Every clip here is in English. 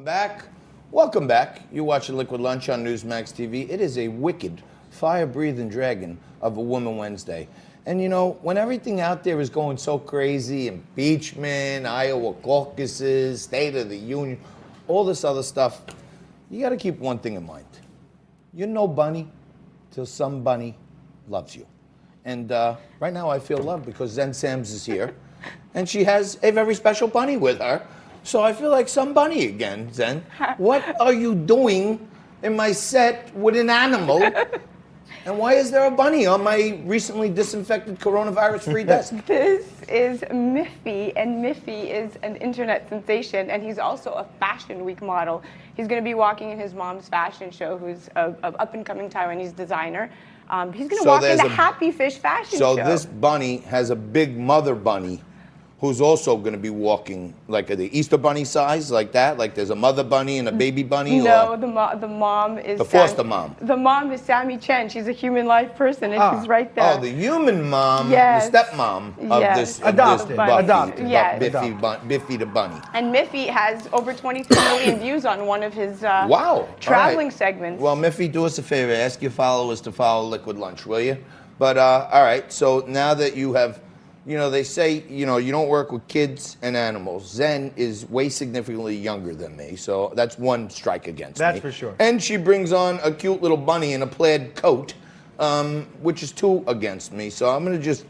Back. Welcome back. You're watching Liquid Lunch on Newsmax TV. It is a wicked, fire-breathing dragon of a Woman Wednesday. And you know, when everything out there is going so crazy, impeachment, Iowa caucuses, State of the Union, all this other stuff, you got to keep one thing in mind. You're no bunny till some bunny loves you. And right now I feel loved because Zen Sams is here. And she has a very special bunny with her. So I feel like some bunny again, Zen. What are you doing in my set with an animal? And why is there a bunny on my recently disinfected coronavirus-free desk? This is Miffy, and Miffy is an internet sensation, and he's also a Fashion Week model. He's going to be walking in his mom's fashion show, who's an up-and-coming Taiwanese designer. He's going to walk in the Happy Fish fashion show. So this bunny has a big mother bunny who's also going to be walking like the Easter bunny size, like that? Like there's a mother bunny and a baby bunny? No, the mom is... The foster mom. The mom is Sammy Chen. She's a human life person, and she's right there. Oh, the human mom, yes. the stepmom of this... Adopted. Adopted. Yes. Biffy the bunny. And Miffy has over 23 million views on one of his traveling segments. Well, Miffy, do us a favor. Ask your followers to follow Liquid Lunch, will you? But, all right, so now that you have... You know, they say, you know, you don't work with kids and animals. Zen is way significantly younger than me, so that's one strike against me. That's for sure. And she brings on a cute little bunny in a plaid coat, which is two against me. So I'm going to just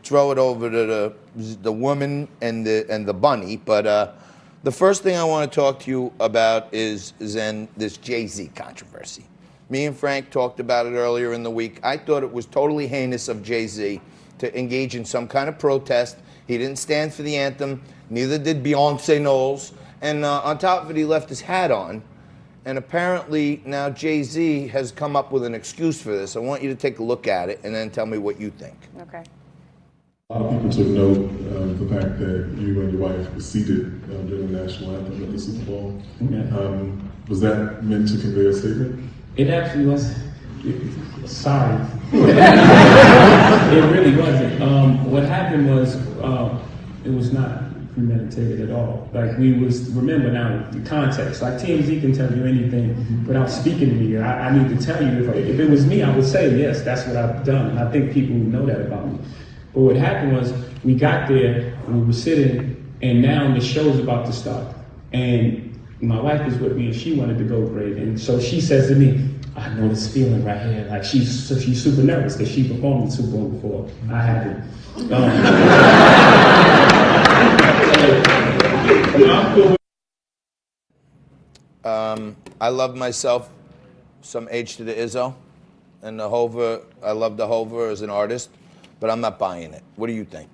throw it over to the woman and the bunny. But the first thing I want to talk to you about is, Zen, this Jay-Z controversy. Me and Frank talked about it earlier in the week. I thought it was totally heinous of Jay-Z to engage in some kind of protest. He didn't stand for the anthem, neither did Beyonce Knowles. And on top of it, he left his hat on. And apparently now Jay-Z has come up with an excuse for this. I want you to take a look at it and then tell me what you think. Okay. A lot of people took note of the fact that you and your wife were seated during the national anthem at the Super Bowl. Yeah. Was that meant to convey a statement? It actually was. Sorry. It really wasn't. What happened was, it was not premeditated at all. Like remember now, the context, like TMZ can tell you anything without speaking to me. I need to tell you, if it was me, I would say, yes, that's what I've done. And I think people know that about me. But what happened was, we got there, and we were sitting, and now the show's about to start. And my wife is with me, and she wanted to go great. And so she says to me, I know this feeling right here. Like she's super nervous because she performed the Super Bowl before. I haven't. I love myself some H to the Izzo, and the Hover. I love the Hover as an artist, but I'm not buying it. What do you think?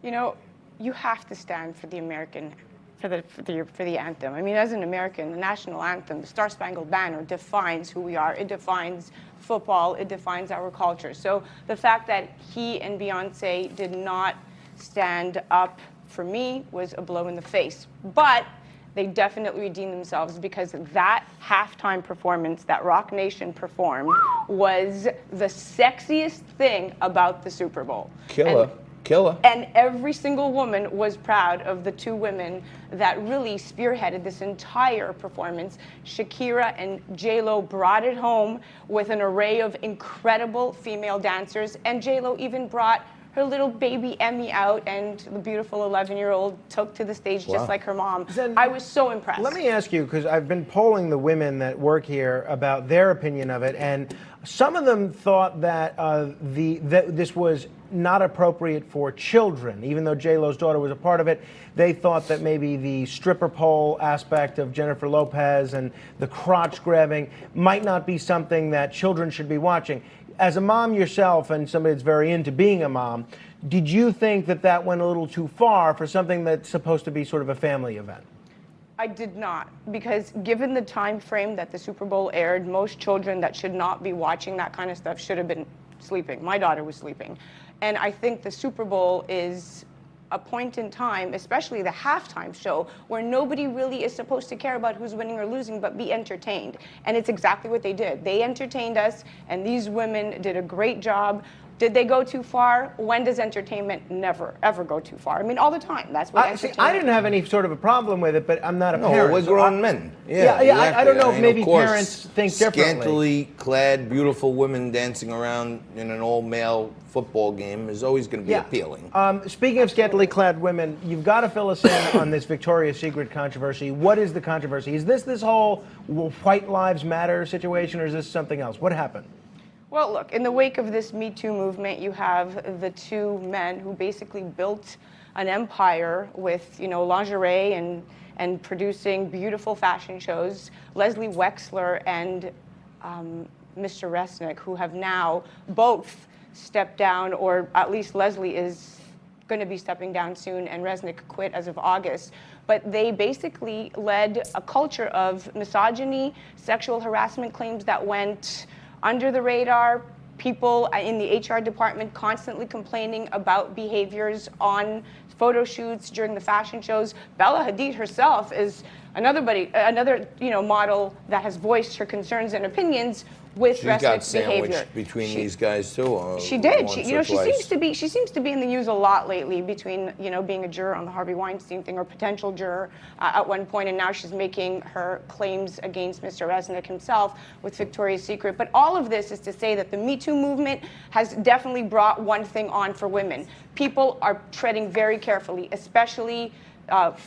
You know, you have to stand for the American. For the anthem. I mean, as an American, the national anthem, the Star Spangled Banner defines who we are. It defines football. It defines our culture. So the fact that he and Beyonce did not stand up for me was a blow in the face. But they definitely redeemed themselves because that halftime performance that Rock Nation performed was the sexiest thing about the Super Bowl. Killer. And every single woman was proud of the two women that really spearheaded this entire performance. Shakira and J-Lo brought it home with an array of incredible female dancers, and J-Lo even brought her little baby Emmy out, and the beautiful 11-year-old took to the stage just like her mom. Zen, I was so impressed. Let me ask you, because I've been polling the women that work here about their opinion of it, and some of them thought that this was not appropriate for children. Even though J-Lo's daughter was a part of it, they thought that maybe the stripper pole aspect of Jennifer Lopez and the crotch grabbing might not be something that children should be watching. As a mom yourself and somebody that's very into being a mom, did you think that that went a little too far for something that's supposed to be sort of a family event? I did not, because given the time frame that the Super Bowl aired, most children that should not be watching that kind of stuff should have been sleeping. My daughter was sleeping. And I think the Super Bowl is a point in time, especially the halftime show, where nobody really is supposed to care about who's winning or losing, but be entertained. And it's exactly what they did. They entertained us, and these women did a great job Did they go too far? When does entertainment never, ever go too far? I mean, all the time. That's what entertainment. I didn't have any sort of a problem with it, but I'm not a No, parent. we're so grown men. Yeah, exactly. I don't know if mean, maybe of course, parents think differently. Scantily clad, beautiful women dancing around in an all-male football game is always going to be appealing. Speaking of scantily clad women, you've got to fill us in on this Victoria's Secret controversy. What is the controversy? Is this whole White Lives Matter situation, or is this something else? What happened? Well, look, in the wake of this Me Too movement, you have the two men who basically built an empire with, lingerie and producing beautiful fashion shows, Leslie Wexler and Mr. Resnick, who have now both stepped down, or at least Leslie is going to be stepping down soon, and Resnick quit as of August. But they basically led a culture of misogyny, sexual harassment claims that went under the radar, people in the HR department constantly complaining about behaviors on photo shoots during the fashion shows. Bella Hadid herself is another model that has voiced her concerns and opinions with She got Resnick's sandwiched behavior. between these guys too. She did. Once She or twice. seems to be in the news a lot lately, between being a juror on the Harvey Weinstein thing, or potential juror at one point, and now she's making her claims against Mr. Resnick himself with Victoria's Secret. But all of this is to say that the Me Too movement has definitely brought one thing on for women. People are treading very carefully, especially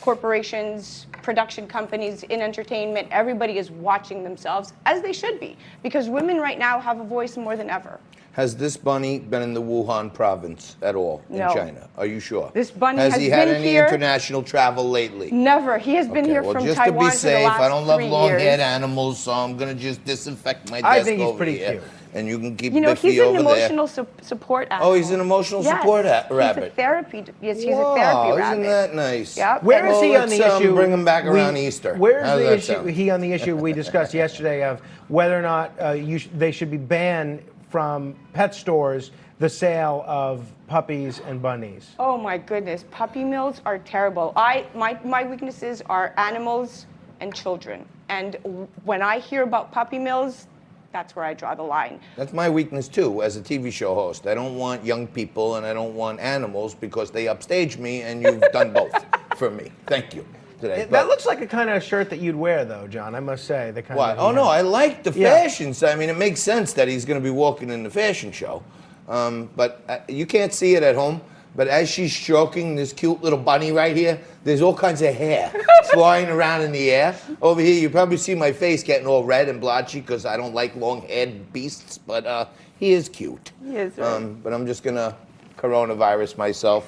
corporations, production companies in entertainment. Everybody is watching themselves, as they should be, because women right now have a voice more than ever. Has this bunny been in the Wuhan province at all in No. China? Are you sure? This bunny has has he had been any here- international travel lately? Never. He has been here well, from just Taiwan to be safe, for the last I don't love 3 long-haired years. animals, so I'm gonna just disinfect my desk I think he's over pretty here. cute. And you can keep He's Biffy an over there. emotional support animal. Oh, he's an emotional support rabbit. He's a therapy. Yes, he's Wow, a therapy rabbit. isn't that nice? Yep. Where is Well, he on the let's, issue? bring him back around Easter. Where How's is the that issue? sound? He on the issue we discussed yesterday of whether or not they should be banned from pet stores the sale of puppies and bunnies. Oh my goodness, puppy mills are terrible. My weaknesses are animals and children. And when I hear about puppy mills, that's where I draw the line. That's my weakness too, as a TV show host. I don't want young people and I don't want animals because they upstage me, and you've done both for me. Thank you. Today. That looks like a kind of shirt that you'd wear, though, John. I must say, the kind. What? Of, Oh no, I like the Yeah. fashions. I mean, it makes sense that he's going to be walking in the fashion show, but you can't see it at home. But as she's stroking this cute little bunny right here, there's all kinds of hair flying around in the air. Over here, you probably see my face getting all red and blotchy because I don't like long-haired beasts. But he is cute. He is, right? But I'm just gonna coronavirus myself.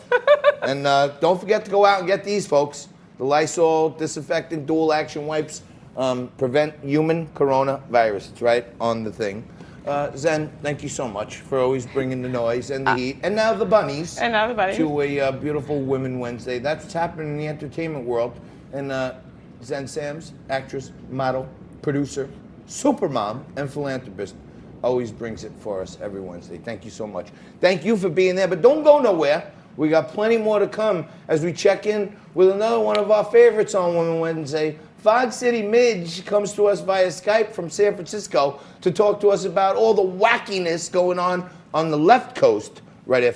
And don't forget to go out and get these, folks. The Lysol disinfectant dual action wipes prevent human coronavirus. It's right on the thing. Zen, thank you so much for always bringing the noise and the heat. And now the bunnies. And now the bunnies. To a beautiful Women Wednesday. That's what's happening in the entertainment world. And Zen Sams, actress, model, producer, supermom, and philanthropist, always brings it for us every Wednesday. Thank you so much. Thank you for being there, but don't go nowhere. We got plenty more to come as we check in with another one of our favorites on Women Wednesday. Fog City Midge comes to us via Skype from San Francisco to talk to us about all the wackiness going on the left coast right after